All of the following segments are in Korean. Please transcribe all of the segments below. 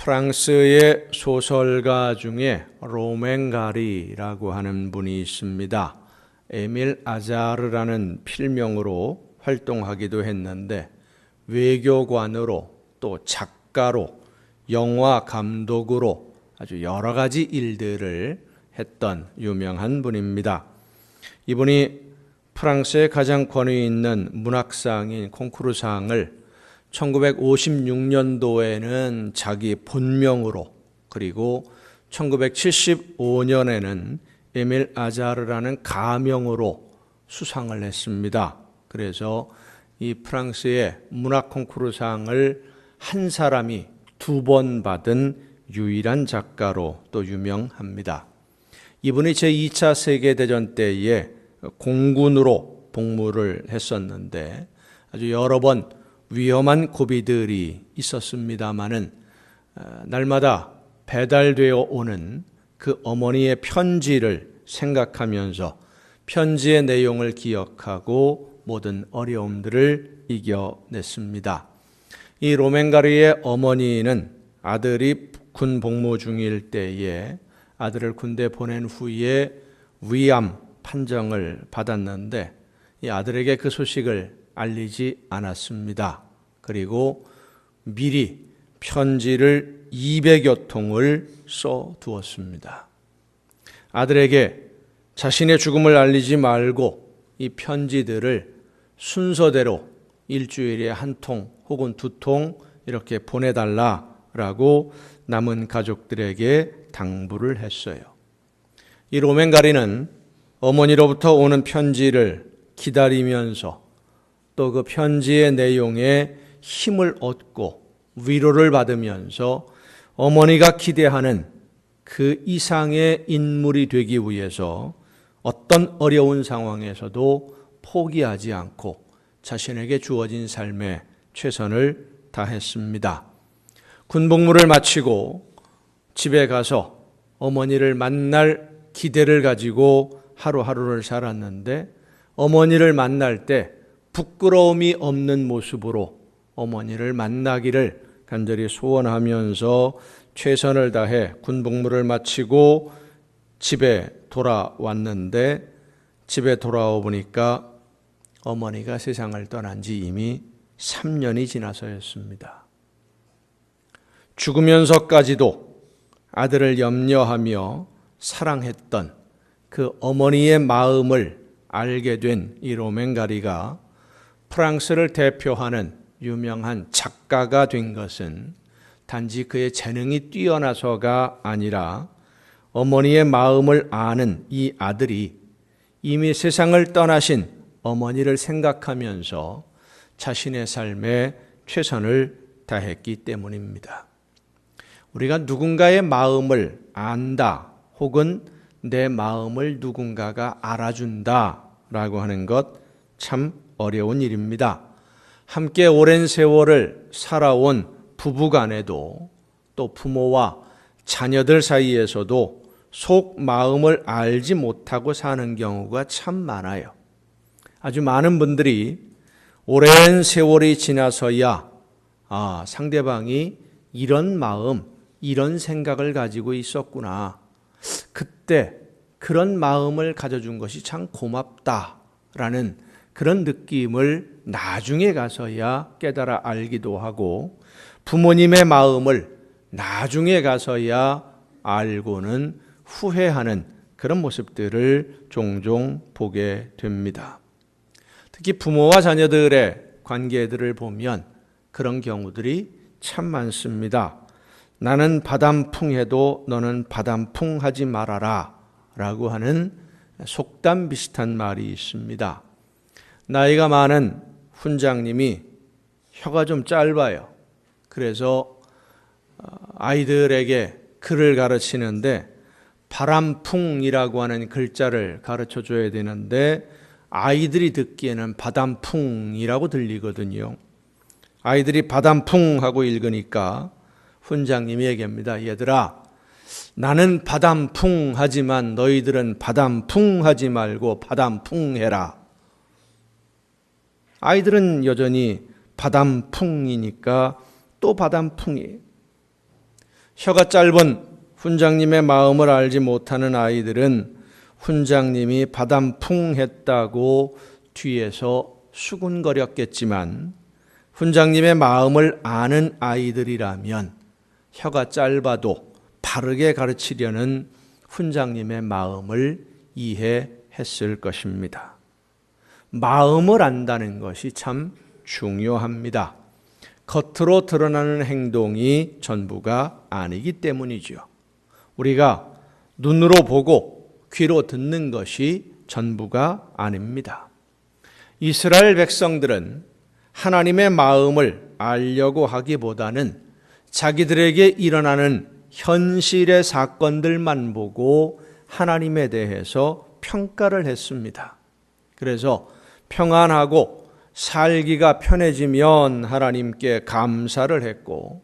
프랑스의 소설가 중에 로맹가리라고 하는 분이 있습니다. 에밀 아자르라는 필명으로 활동하기도 했는데 외교관으로 또 작가로 영화 감독으로 아주 여러 가지 일들을 했던 유명한 분입니다. 이분이 프랑스의 가장 권위 있는 문학상인 콩쿠르상을 1956년도에는 자기 본명으로, 그리고 1975년에는 에밀 아자르라는 가명으로 수상을 했습니다. 그래서 이 프랑스의 문학 콩쿠르상을 한 사람이 2번 받은 유일한 작가로 또 유명합니다. 이분이 제2차 세계대전 때에 공군으로 복무를 했었는데 아주 여러 번 위험한 고비들이 있었습니다마는 날마다 배달되어 오는 그 어머니의 편지를 생각하면서 편지의 내용을 기억하고 모든 어려움들을 이겨냈습니다. 이 로맹가리의 어머니는 아들이 군 복무 중일 때에 아들을 군대 보낸 후에 위암 판정을 받았는데 이 아들에게 그 소식을 알리지 않았습니다. 그리고 미리 편지를 200여 통을 써두었습니다. 아들에게 자신의 죽음을 알리지 말고 이 편지들을 순서대로 일주일에 1통 혹은 2통 이렇게 보내달라라고 남은 가족들에게 당부를 했어요. 이 로맹가리는 어머니로부터 오는 편지를 기다리면서 또 그 편지의 내용에 힘을 얻고 위로를 받으면서 어머니가 기대하는 그 이상의 인물이 되기 위해서 어떤 어려운 상황에서도 포기하지 않고 자신에게 주어진 삶에 최선을 다했습니다. 군복무를 마치고 집에 가서 어머니를 만날 기대를 가지고 하루하루를 살았는데 어머니를 만날 때 부끄러움이 없는 모습으로 어머니를 만나기를 간절히 소원하면서 최선을 다해 군복무를 마치고 집에 돌아왔는데 집에 돌아와 보니까 어머니가 세상을 떠난 지 이미 3년이 지나서였습니다. 죽으면서까지도 아들을 염려하며 사랑했던 그 어머니의 마음을 알게 된 이 로맹가리가 프랑스를 대표하는 유명한 작가가 된 것은 단지 그의 재능이 뛰어나서가 아니라 어머니의 마음을 아는 이 아들이 이미 세상을 떠나신 어머니를 생각하면서 자신의 삶에 최선을 다했기 때문입니다. 우리가 누군가의 마음을 안다 혹은 내 마음을 누군가가 알아준다라고 하는 것 참 어려운 일입니다. 함께 오랜 세월을 살아온 부부간에도 또 부모와 자녀들 사이에서도 속 마음을 알지 못하고 사는 경우가 참 많아요. 아주 많은 분들이 오랜 세월이 지나서야 상대방이 이런 마음, 이런 생각을 가지고 있었구나. 그때 그런 마음을 가져준 것이 참 고맙다라는 그런 느낌을 나중에 가서야 깨달아 알기도 하고 부모님의 마음을 나중에 가서야 알고는 후회하는 그런 모습들을 종종 보게 됩니다. 특히 부모와 자녀들의 관계들을 보면 그런 경우들이 참 많습니다. 나는 바람풍해도 너는 바람풍하지 말아라 라고 하는 속담 비슷한 말이 있습니다. 나이가 많은 훈장님이 혀가 좀 짧아요. 그래서 아이들에게 글을 가르치는데 바람풍이라고 하는 글자를 가르쳐 줘야 되는데 아이들이 듣기에는 바람풍이라고 들리거든요. 아이들이 바람풍하고 읽으니까 훈장님이 얘기합니다. 얘들아, 나는 바람풍하지만 너희들은 바람풍하지 말고 바람풍해라. 아이들은 여전히 바람풍이니까 또 바람풍이에요. 혀가 짧은 훈장님의 마음을 알지 못하는 아이들은 훈장님이 바람풍했다고 뒤에서 수군거렸겠지만 훈장님의 마음을 아는 아이들이라면 혀가 짧아도 바르게 가르치려는 훈장님의 마음을 이해했을 것입니다. 마음을 안다는 것이 참 중요합니다. 겉으로 드러나는 행동이 전부가 아니기 때문이죠. 우리가 눈으로 보고 귀로 듣는 것이 전부가 아닙니다. 이스라엘 백성들은 하나님의 마음을 알려고 하기보다는 자기들에게 일어나는 현실의 사건들만 보고 하나님에 대해서 평가를 했습니다. 그래서 평안하고 살기가 편해지면 하나님께 감사를 했고,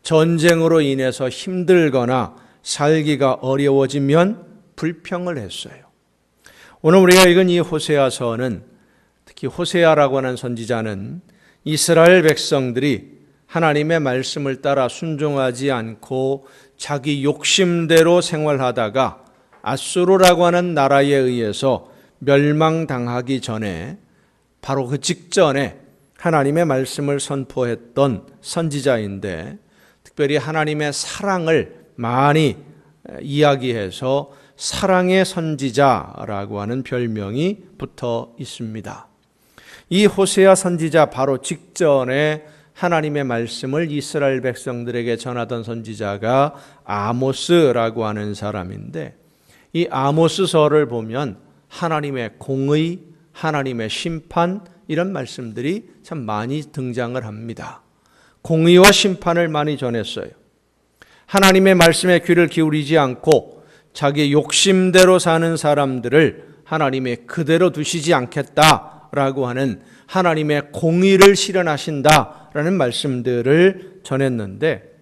전쟁으로 인해서 힘들거나 살기가 어려워지면 불평을 했어요. 오늘 우리가 읽은 이 호세아서는, 특히 호세아라고 하는 선지자는 이스라엘 백성들이 하나님의 말씀을 따라 순종하지 않고 자기 욕심대로 생활하다가 아수르라고 하는 나라에 의해서 멸망당하기 전에, 바로 그 직전에 하나님의 말씀을 선포했던 선지자인데, 특별히 하나님의 사랑을 많이 이야기해서 사랑의 선지자라고 하는 별명이 붙어 있습니다. 이 호세아 선지자 바로 직전에 하나님의 말씀을 이스라엘 백성들에게 전하던 선지자가 아모스라고 하는 사람인데, 이 아모스서를 보면 하나님의 공의, 하나님의 심판, 이런 말씀들이 참 많이 등장을 합니다. 공의와 심판을 많이 전했어요. 하나님의 말씀에 귀를 기울이지 않고 자기 욕심대로 사는 사람들을 하나님이 그대로 두시지 않겠다라고 하는 하나님의 공의를 실현하신다라는 말씀들을 전했는데,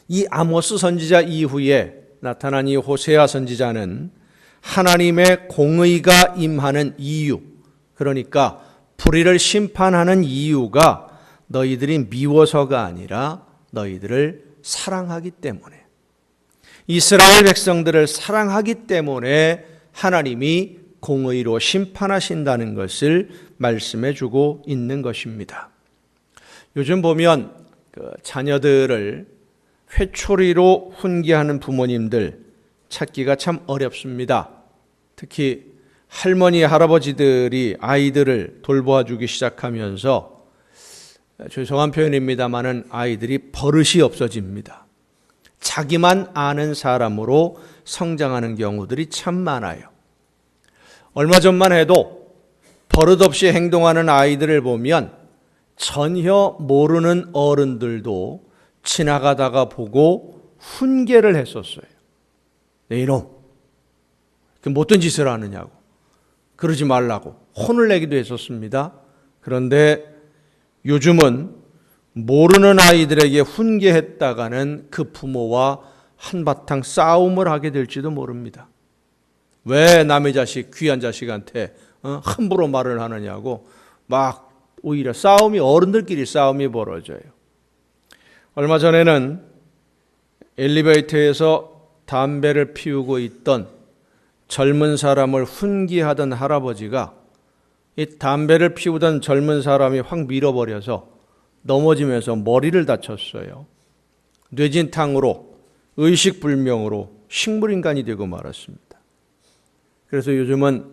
이 아모스 선지자 이후에 나타난 이 호세아 선지자는 하나님의 공의가 임하는 이유, 그러니까 불의를 심판하는 이유가 너희들이 미워서가 아니라 너희들을 사랑하기 때문에, 이스라엘 백성들을 사랑하기 때문에 하나님이 공의로 심판하신다는 것을 말씀해 주고 있는 것입니다. 요즘 보면 자녀들을 회초리로 훈계하는 부모님들 찾기가 참 어렵습니다. 특히 할머니, 할아버지들이 아이들을 돌보아주기 시작하면서, 죄송한 표현입니다마는 아이들이 버릇이 없어집니다. 자기만 아는 사람으로 성장하는 경우들이 참 많아요. 얼마 전만 해도 버릇없이 행동하는 아이들을 보면 전혀 모르는 어른들도 지나가다가 보고 훈계를 했었어요. 네, 이놈, 못된 짓을 하느냐고, 그러지 말라고 혼을 내기도 했었습니다. 그런데 요즘은 모르는 아이들에게 훈계했다가는 그 부모와 한바탕 싸움을 하게 될지도 모릅니다. 왜 남의 자식, 귀한 자식한테 함부로 말을 하느냐고 막 오히려 싸움이, 어른들끼리 싸움이 벌어져요. 얼마 전에는 엘리베이터에서 담배를 피우고 있던 젊은 사람을 훈계하던 할아버지가 이 담배를 피우던 젊은 사람이 확 밀어버려서 넘어지면서 머리를 다쳤어요. 뇌진탕으로, 의식불명으로 식물인간이 되고 말았습니다. 그래서 요즘은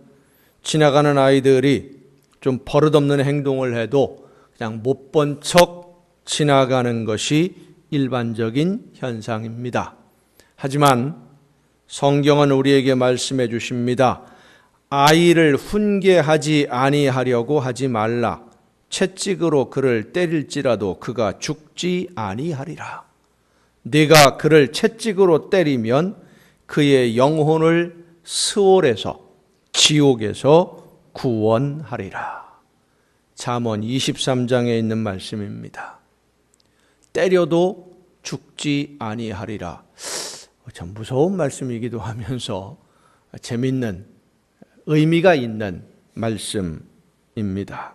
지나가는 아이들이 좀 버릇없는 행동을 해도 그냥 못 본 척 지나가는 것이 일반적인 현상입니다. 하지만 성경은 우리에게 말씀해 주십니다. 아이를 훈계하지 아니하려고 하지 말라. 채찍으로 그를 때릴지라도 그가 죽지 아니하리라. 네가 그를 채찍으로 때리면 그의 영혼을 스올에서, 지옥에서 구원하리라. 잠언 23장에 있는 말씀입니다. 때려도 죽지 아니하리라. 참 무서운 말씀이기도 하면서 재밌는, 의미가 있는 말씀입니다.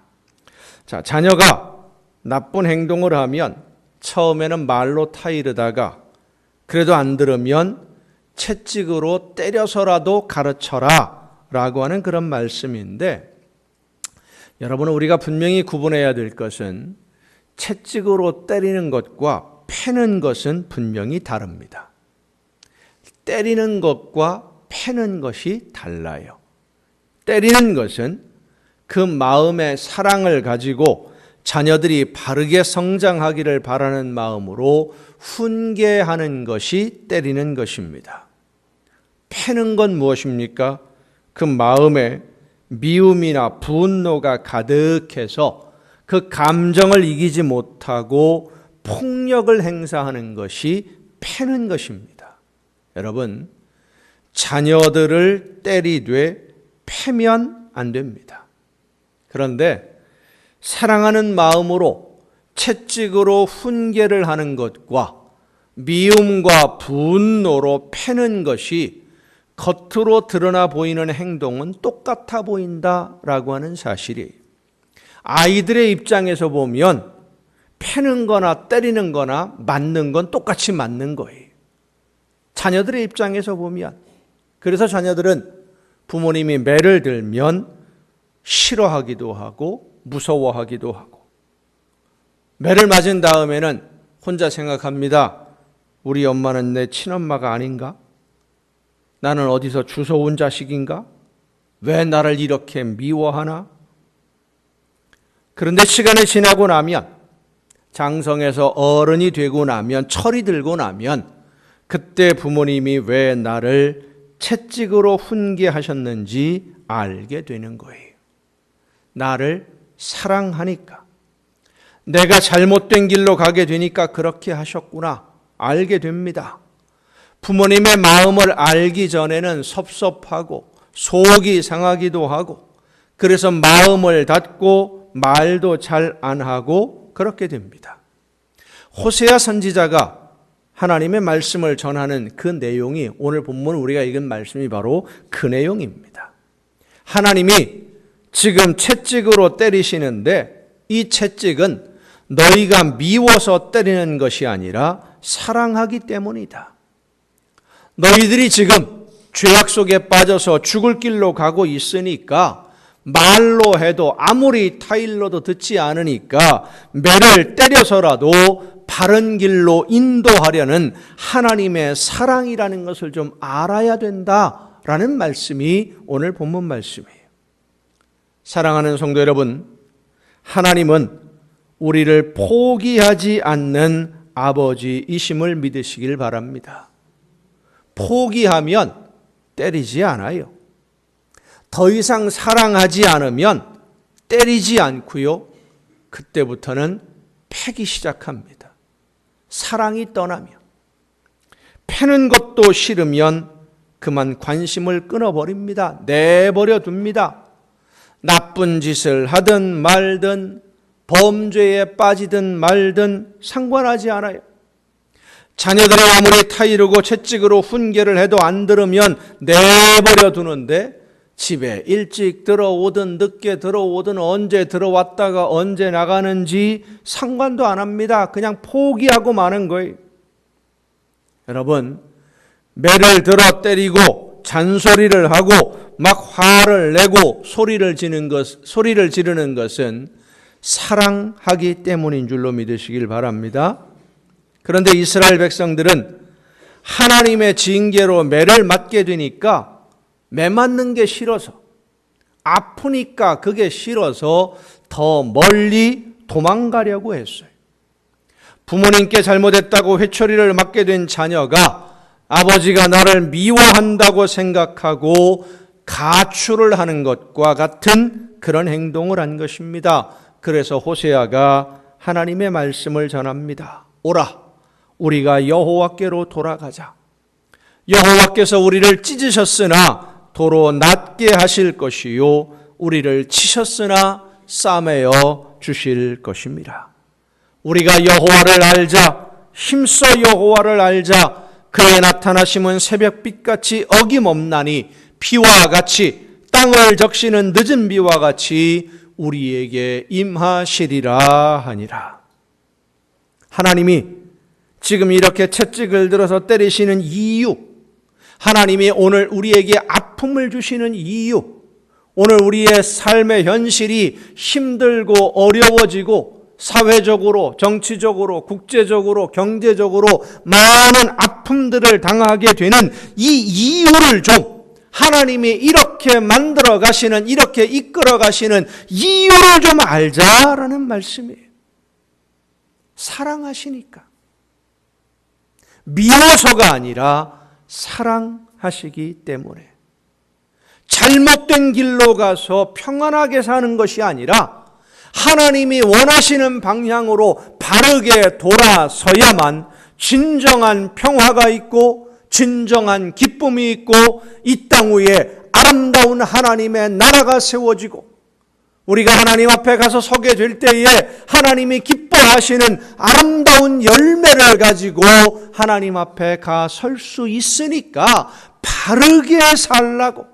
자, 자녀가 나쁜 행동을 하면 처음에는 말로 타이르다가 그래도 안 들으면 채찍으로 때려서라도 가르쳐라 라고 하는 그런 말씀인데, 여러분, 우리가 분명히 구분해야 될 것은 채찍으로 때리는 것과 패는 것은 분명히 다릅니다. 때리는 것과 패는 것이 달라요. 때리는 것은 그 마음의 사랑을 가지고 자녀들이 바르게 성장하기를 바라는 마음으로 훈계하는 것이 때리는 것입니다. 패는 건 무엇입니까? 그 마음에 미움이나 분노가 가득해서 그 감정을 이기지 못하고 폭력을 행사하는 것이 패는 것입니다. 여러분, 자녀들을 때리되 패면 안 됩니다. 그런데 사랑하는 마음으로 채찍으로 훈계를 하는 것과 미움과 분노로 패는 것이 겉으로 드러나 보이는 행동은 똑같아 보인다라고 하는 사실이에요. 아이들의 입장에서 보면 패는 거나 때리는 거나 맞는 건 똑같이 맞는 거예요. 자녀들의 입장에서 보면, 그래서 자녀들은 부모님이 매를 들면 싫어하기도 하고 무서워하기도 하고, 매를 맞은 다음에는 혼자 생각합니다. 우리 엄마는 내 친엄마가 아닌가? 나는 어디서 주워온 자식인가? 왜 나를 이렇게 미워하나? 그런데 시간이 지나고 나면, 장성에서 어른이 되고 나면, 철이 들고 나면, 그때 부모님이 왜 나를 채찍으로 훈계하셨는지 알게 되는 거예요. 나를 사랑하니까, 내가 잘못된 길로 가게 되니까 그렇게 하셨구나 알게 됩니다. 부모님의 마음을 알기 전에는 섭섭하고 속이 상하기도 하고, 그래서 마음을 닫고 말도 잘 안 하고 그렇게 됩니다. 호세아 선지자가 하나님의 말씀을 전하는 그 내용이, 오늘 본문 우리가 읽은 말씀이 바로 그 내용입니다. 하나님이 지금 채찍으로 때리시는데, 이 채찍은 너희가 미워서 때리는 것이 아니라 사랑하기 때문이다. 너희들이 지금 죄악 속에 빠져서 죽을 길로 가고 있으니까, 말로 해도 아무리 타일러도 듣지 않으니까 매를 때려서라도 바른 길로 인도하려는 하나님의 사랑이라는 것을 좀 알아야 된다라는 말씀이 오늘 본문 말씀이에요. 사랑하는 성도 여러분, 하나님은 우리를 포기하지 않는 아버지이심을 믿으시길 바랍니다. 포기하면 때리지 않아요. 더 이상 사랑하지 않으면 때리지 않고요, 그때부터는 패기 시작합니다. 사랑이 떠나면, 패는 것도 싫으면 그만 관심을 끊어버립니다. 내버려 둡니다. 나쁜 짓을 하든 말든, 범죄에 빠지든 말든 상관하지 않아요. 자녀들이 아무리 타이르고 채찍으로 훈계를 해도 안 들으면 내버려 두는데, 집에 일찍 들어오든 늦게 들어오든 언제 들어왔다가 언제 나가는지 상관도 안 합니다. 그냥 포기하고 마는 거예요. 여러분, 매를 들어 때리고 잔소리를 하고 막 화를 내고 소리를 지르는 것은 사랑하기 때문인 줄로 믿으시길 바랍니다. 그런데 이스라엘 백성들은 하나님의 징계로 매를 맞게 되니까, 매 맞는 게 싫어서, 아프니까 그게 싫어서 더 멀리 도망가려고 했어요. 부모님께 잘못했다고 회초리를 맞게 된 자녀가 아버지가 나를 미워한다고 생각하고 가출을 하는 것과 같은 그런 행동을 한 것입니다. 그래서 호세아가 하나님의 말씀을 전합니다. 오라, 우리가 여호와께로 돌아가자. 여호와께서 우리를 찢으셨으나 도로 낫게 하실 것이요, 우리를 치셨으나 싸매어 주실 것입니다. 우리가 여호와를 알자, 힘써 여호와를 알자. 그의 나타나심은 새벽빛같이 어김없나니 비와 같이, 땅을 적시는 늦은 비와 같이 우리에게 임하시리라 하니라. 하나님이 지금 이렇게 채찍을 들어서 때리시는 이유, 하나님이 오늘 우리에게 아픔을 주시는 이유, 오늘 우리의 삶의 현실이 힘들고 어려워지고 사회적으로, 정치적으로, 국제적으로, 경제적으로 많은 아픔들을 당하게 되는 이 이유를 좀 하나님이 이렇게 만들어 가시는, 이렇게 이끌어 가시는 이유를 좀 알자라는 말씀이에요. 사랑하시니까. 미워서가 아니라 사랑하시기 때문에. 잘못된 길로 가서 평안하게 사는 것이 아니라 하나님이 원하시는 방향으로 바르게 돌아서야만 진정한 평화가 있고 진정한 기쁨이 있고 이 땅 위에 아름다운 하나님의 나라가 세워지고 우리가 하나님 앞에 가서 서게 될 때에 하나님이 기뻐하시는 아름다운 열매를 가지고 하나님 앞에 가 설 수 있으니까 바르게 살라고,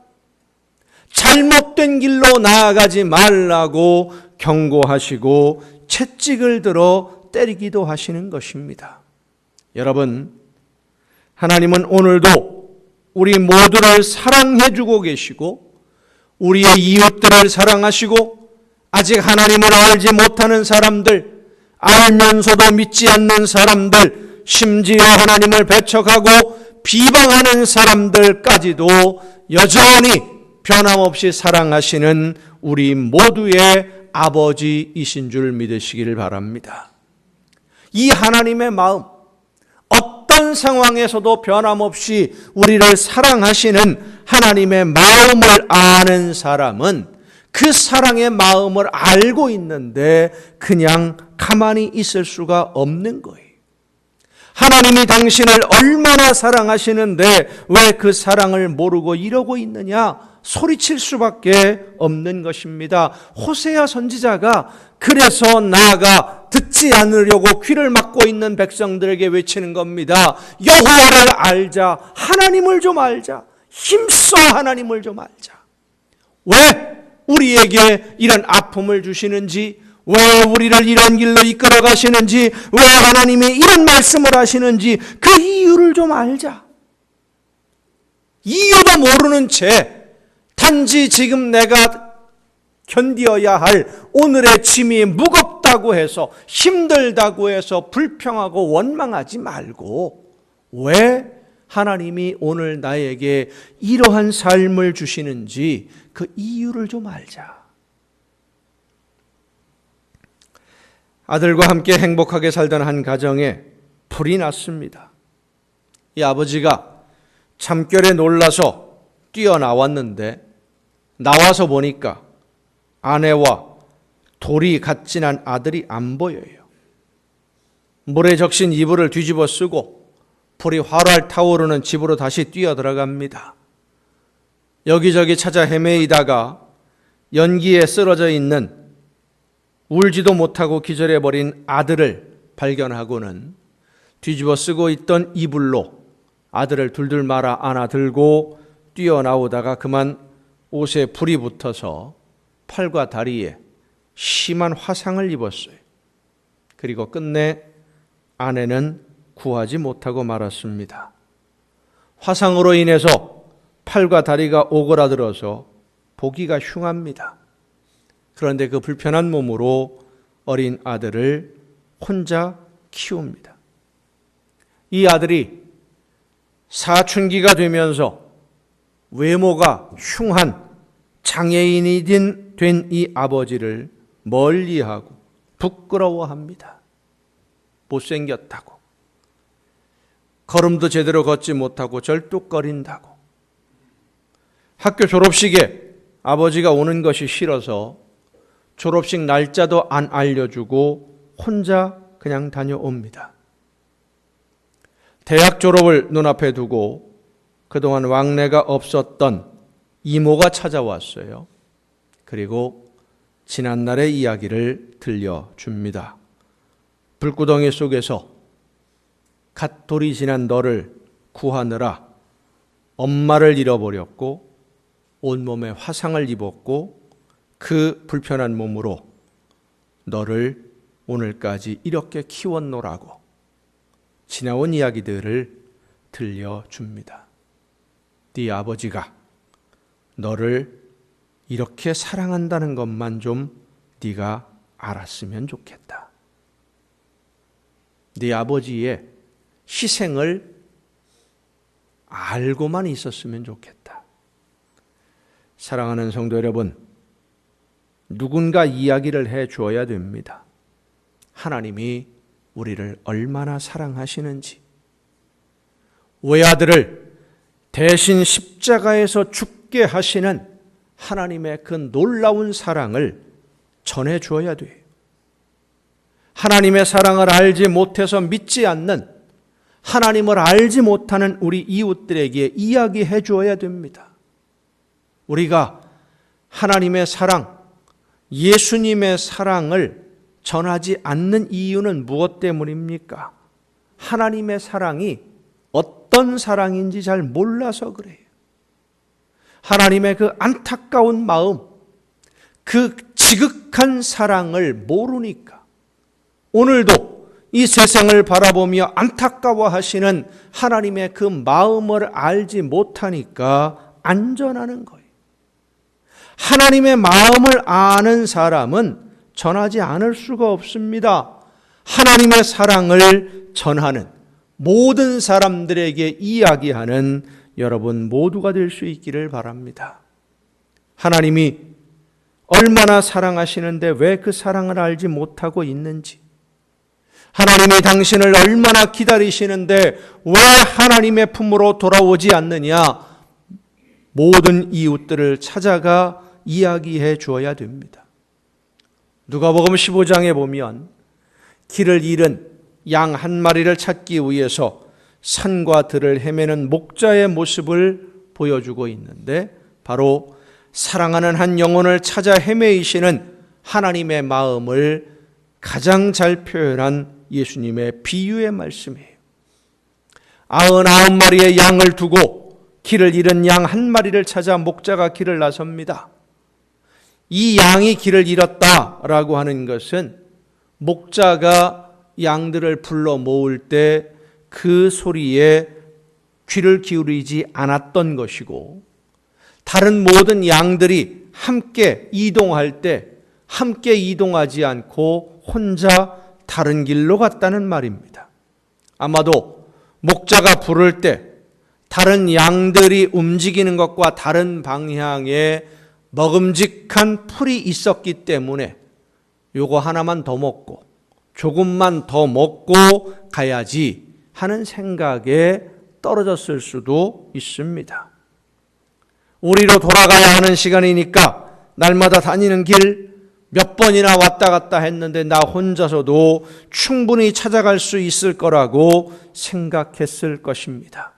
잘못된 길로 나아가지 말라고 경고하시고 채찍을 들어 때리기도 하시는 것입니다. 여러분, 하나님은 오늘도 우리 모두를 사랑해 주고 계시고 우리의 이웃들을 사랑하시고 아직 하나님을 알지 못하는 사람들, 알면서도 믿지 않는 사람들, 심지어 하나님을 배척하고 비방하는 사람들까지도 여전히 변함없이 사랑하시는 우리 모두의 아버지이신 줄 믿으시기를 바랍니다. 이 하나님의 마음, 어떤 상황에서도 변함없이 우리를 사랑하시는 하나님의 마음을 아는 사람은 그 사랑의 마음을 알고 있는데 그냥 가만히 있을 수가 없는 거예요. 하나님이 당신을 얼마나 사랑하시는데 왜 그 사랑을 모르고 이러고 있느냐? 소리칠 수밖에 없는 것입니다. 호세아 선지자가 그래서 나아가 듣지 않으려고 귀를 막고 있는 백성들에게 외치는 겁니다. 여호와를 알자. 하나님을 좀 알자. 힘써 하나님을 좀 알자. 왜 우리에게 이런 아픔을 주시는지, 왜 우리를 이런 길로 이끌어 가시는지, 왜 하나님이 이런 말씀을 하시는지 그 이유를 좀 알자. 이유도 모르는 채 단지 지금 내가 견디어야 할 오늘의 짐이 무겁다고 해서, 힘들다고 해서 불평하고 원망하지 말고 왜 하나님이 오늘 나에게 이러한 삶을 주시는지 그 이유를 좀 알자. 아들과 함께 행복하게 살던 한 가정에 불이 났습니다. 이 아버지가 참결에 놀라서 뛰어나왔는데 나와서 보니까 아내와 돌이 갓 지난 아들이 안 보여요. 물에 적신 이불을 뒤집어 쓰고 불이 활활 타오르는 집으로 다시 뛰어 들어갑니다. 여기저기 찾아 헤매이다가 연기에 쓰러져 있는 울지도 못하고 기절해버린 아들을 발견하고는 뒤집어 쓰고 있던 이불로 아들을 둘둘 말아 안아들고 뛰어나오다가 그만 옷에 불이 붙어서 팔과 다리에 심한 화상을 입었어요. 그리고 끝내 아내는 구하지 못하고 말았습니다. 화상으로 인해서 팔과 다리가 오그라들어서 보기가 흉합니다. 그런데 그 불편한 몸으로 어린 아들을 혼자 키웁니다. 이 아들이 사춘기가 되면서 외모가 흉한 장애인이 된 이 아버지를 멀리하고 부끄러워합니다. 못생겼다고, 걸음도 제대로 걷지 못하고 절뚝거린다고, 학교 졸업식에 아버지가 오는 것이 싫어서 졸업식 날짜도 안 알려주고 혼자 그냥 다녀옵니다. 대학 졸업을 눈앞에 두고 그동안 왕래가 없었던 이모가 찾아왔어요. 그리고 지난날의 이야기를 들려줍니다. 불구덩이 속에서 갓 돌이 지난 너를 구하느라 엄마를 잃어버렸고 온몸에 화상을 입었고 그 불편한 몸으로 너를 오늘까지 이렇게 키웠노라고 지나온 이야기들을 들려줍니다. 네 아버지가 너를 이렇게 사랑한다는 것만 좀 네가 알았으면 좋겠다. 네 아버지의 희생을 알고만 있었으면 좋겠다. 사랑하는 성도 여러분, 누군가 이야기를 해줘야 됩니다. 하나님이 우리를 얼마나 사랑하시는지, 외아들을 대신 십자가에서 죽게 하시는 하나님의 그 놀라운 사랑을 전해주어야 돼요. 하나님의 사랑을 알지 못해서 믿지 않는, 하나님을 알지 못하는 우리 이웃들에게 이야기해 주어야 됩니다. 우리가 하나님의 사랑, 예수님의 사랑을 전하지 않는 이유는 무엇 때문입니까? 하나님의 사랑이 어떤 사랑인지 잘 몰라서 그래요. 하나님의 그 안타까운 마음, 그 지극한 사랑을 모르니까 오늘도 이 세상을 바라보며 안타까워하시는 하나님의 그 마음을 알지 못하니까 안전하는 거예요. 하나님의 마음을 아는 사람은 전하지 않을 수가 없습니다. 하나님의 사랑을 전하는, 모든 사람들에게 이야기하는 여러분 모두가 될 수 있기를 바랍니다. 하나님이 얼마나 사랑하시는데 왜 그 사랑을 알지 못하고 있는지, 하나님이 당신을 얼마나 기다리시는데 왜 하나님의 품으로 돌아오지 않느냐, 모든 이웃들을 찾아가 이야기해 주어야 됩니다. 누가복음 15장에 보면 길을 잃은 양 한 마리를 찾기 위해서 산과 들을 헤매는 목자의 모습을 보여주고 있는데, 바로 사랑하는 한 영혼을 찾아 헤매이시는 하나님의 마음을 가장 잘 표현한 예수님의 비유의 말씀이에요. 99마리의 양을 두고 길을 잃은 양 한 마리를 찾아 목자가 길을 나섭니다. 이 양이 길을 잃었다라고 하는 것은 목자가 양들을 불러 모을 때 그 소리에 귀를 기울이지 않았던 것이고, 다른 모든 양들이 함께 이동할 때 함께 이동하지 않고 혼자 다른 길로 갔다는 말입니다. 아마도 목자가 부를 때 다른 양들이 움직이는 것과 다른 방향에 먹음직한 풀이 있었기 때문에 요거 하나만 더 먹고 조금만 더 먹고 가야지 하는 생각에 떨어졌을 수도 있습니다. 우리로 돌아가야 하는 시간이니까 날마다 다니는 길 몇 번이나 왔다 갔다 했는데 나 혼자서도 충분히 찾아갈 수 있을 거라고 생각했을 것입니다.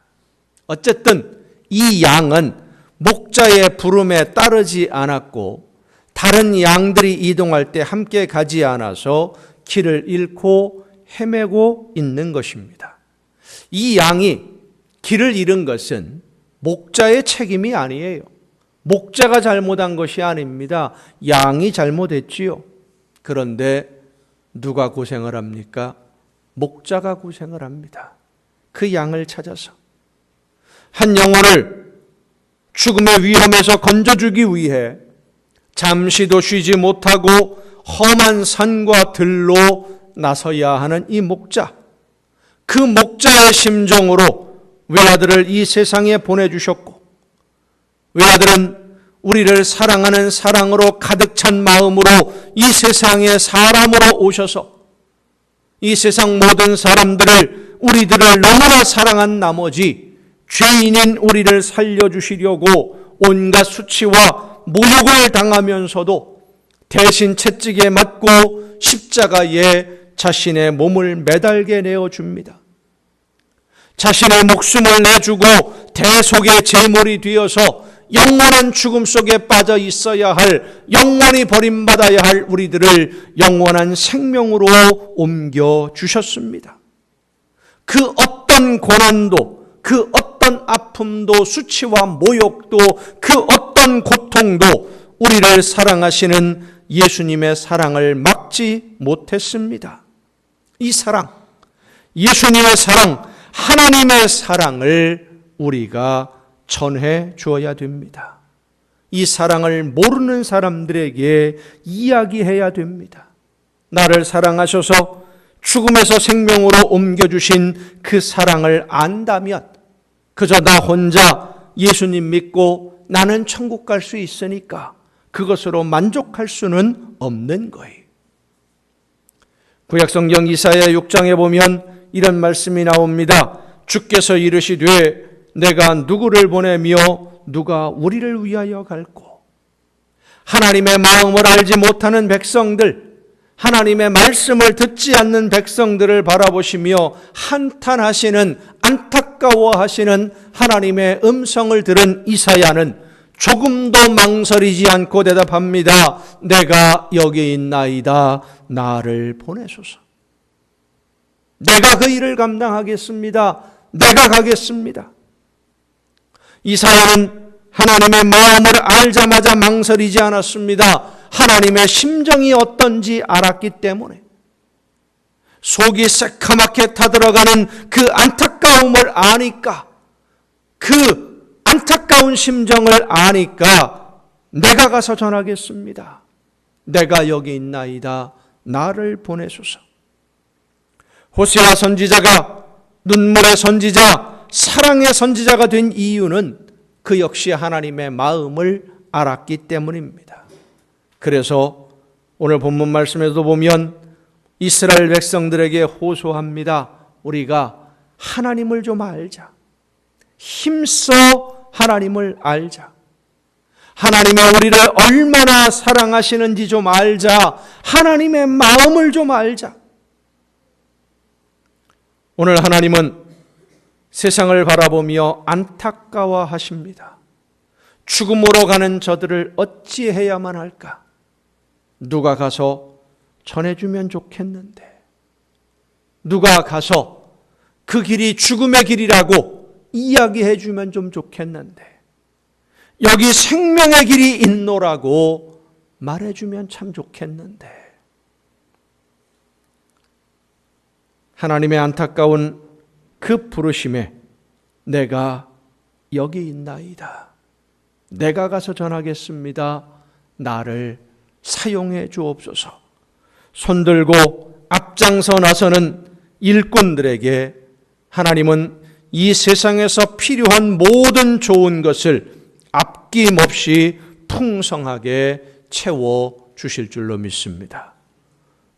어쨌든 이 양은 목자의 부름에 따르지 않았고 다른 양들이 이동할 때 함께 가지 않아서 길을 잃고 헤매고 있는 것입니다. 이 양이 길을 잃은 것은 목자의 책임이 아니에요. 목자가 잘못한 것이 아닙니다. 양이 잘못했지요. 그런데 누가 고생을 합니까? 목자가 고생을 합니다. 그 양을 찾아서 한 영혼을 죽음의 위험에서 건져주기 위해 잠시도 쉬지 못하고 험한 산과 들로 나서야 하는 이 목자, 그 목자의 심정으로 외아들을 이 세상에 보내주셨고, 외아들은 우리를 사랑하는 사랑으로 가득 찬 마음으로 이 세상에 사람으로 오셔서 이 세상 모든 사람들을, 우리들을 너무나 사랑한 나머지 죄인인 우리를 살려주시려고 온갖 수치와 모욕을 당하면서도 대신 채찍에 맞고 십자가에 자신의 몸을 매달게 내어줍니다. 자신의 목숨을 내주고 대속의 제물이 되어서 영원한 죽음 속에 빠져 있어야 할, 영원히 버림받아야 할 우리들을 영원한 생명으로 옮겨주셨습니다. 그 어떤 고난도, 그 어떤 아픔도, 수치와 모욕도, 그 어떤 고통도 우리를 사랑하시는 예수님의 사랑을 막지 못했습니다. 이 사랑, 예수님의 사랑, 하나님의 사랑을 우리가 전해 주어야 됩니다. 이 사랑을 모르는 사람들에게 이야기해야 됩니다. 나를 사랑하셔서 죽음에서 생명으로 옮겨주신 그 사랑을 안다면 그저 나 혼자 예수님 믿고 나는 천국 갈 수 있으니까 그것으로 만족할 수는 없는 거예요. 구약성경 이사야 6장에 보면 이런 말씀이 나옵니다. 주께서 이르시되 내가 누구를 보내며 누가 우리를 위하여 갈꼬. 하나님의 마음을 알지 못하는 백성들, 하나님의 말씀을 듣지 않는 백성들을 바라보시며 한탄하시는, 안타까워하시는 하나님의 음성을 들은 이사야는 조금도 망설이지 않고 대답합니다. 내가 여기 있나이다. 나를 보내소서. 내가 그 일을 감당하겠습니다. 내가 가겠습니다. 이사야는 하나님의 마음을 알자마자 망설이지 않았습니다. 하나님의 심정이 어떤지 알았기 때문에 속이 새카맣게 타들어가는 그 안타까움을 아니까, 그 안타까운 심정을 아니까 내가 가서 전하겠습니다. 내가 여기 있나이다. 나를 보내소서. 호세아 선지자가 눈물의 선지자, 사랑의 선지자가 된 이유는 그 역시 하나님의 마음을 알았기 때문입니다. 그래서 오늘 본문 말씀에도 보면 이스라엘 백성들에게 호소합니다. 우리가 하나님을 좀 알자. 힘써 하나님을 알자. 하나님이 우리를 얼마나 사랑하시는지 좀 알자. 하나님의 마음을 좀 알자. 오늘 하나님은 세상을 바라보며 안타까워하십니다. 죽음으로 가는 저들을 어찌해야만 할까? 누가 가서 전해주면 좋겠는데, 누가 가서 그 길이 죽음의 길이라고 이야기해주면 좀 좋겠는데, 여기 생명의 길이 있노라고 말해주면 참 좋겠는데, 하나님의 안타까운 그 부르심에 내가 여기 있나이다. 내가 가서 전하겠습니다. 나를 사용해 주옵소서. 손들고 앞장서 나서는 일꾼들에게 하나님은 이 세상에서 필요한 모든 좋은 것을 아낌없이 풍성하게 채워 주실 줄로 믿습니다.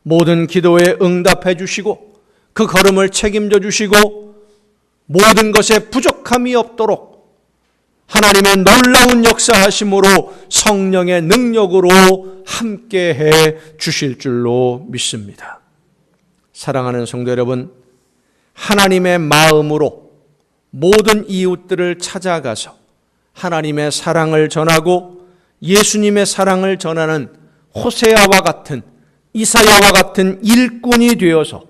모든 기도에 응답해 주시고 그 걸음을 책임져 주시고 모든 것에 부족함이 없도록 하나님의 놀라운 역사하심으로 성령의 능력으로 함께해 주실 줄로 믿습니다. 사랑하는 성도 여러분, 하나님의 마음으로 모든 이웃들을 찾아가서 하나님의 사랑을 전하고 예수님의 사랑을 전하는 호세아와 같은, 이사야와 같은 일꾼이 되어서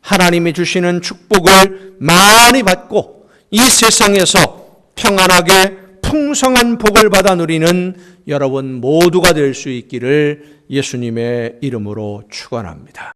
하나님이 주시는 축복을 많이 받고 이 세상에서 평안하게 풍성한 복을 받아 누리는 여러분 모두가 될 수 있기를 예수님의 이름으로 축원합니다.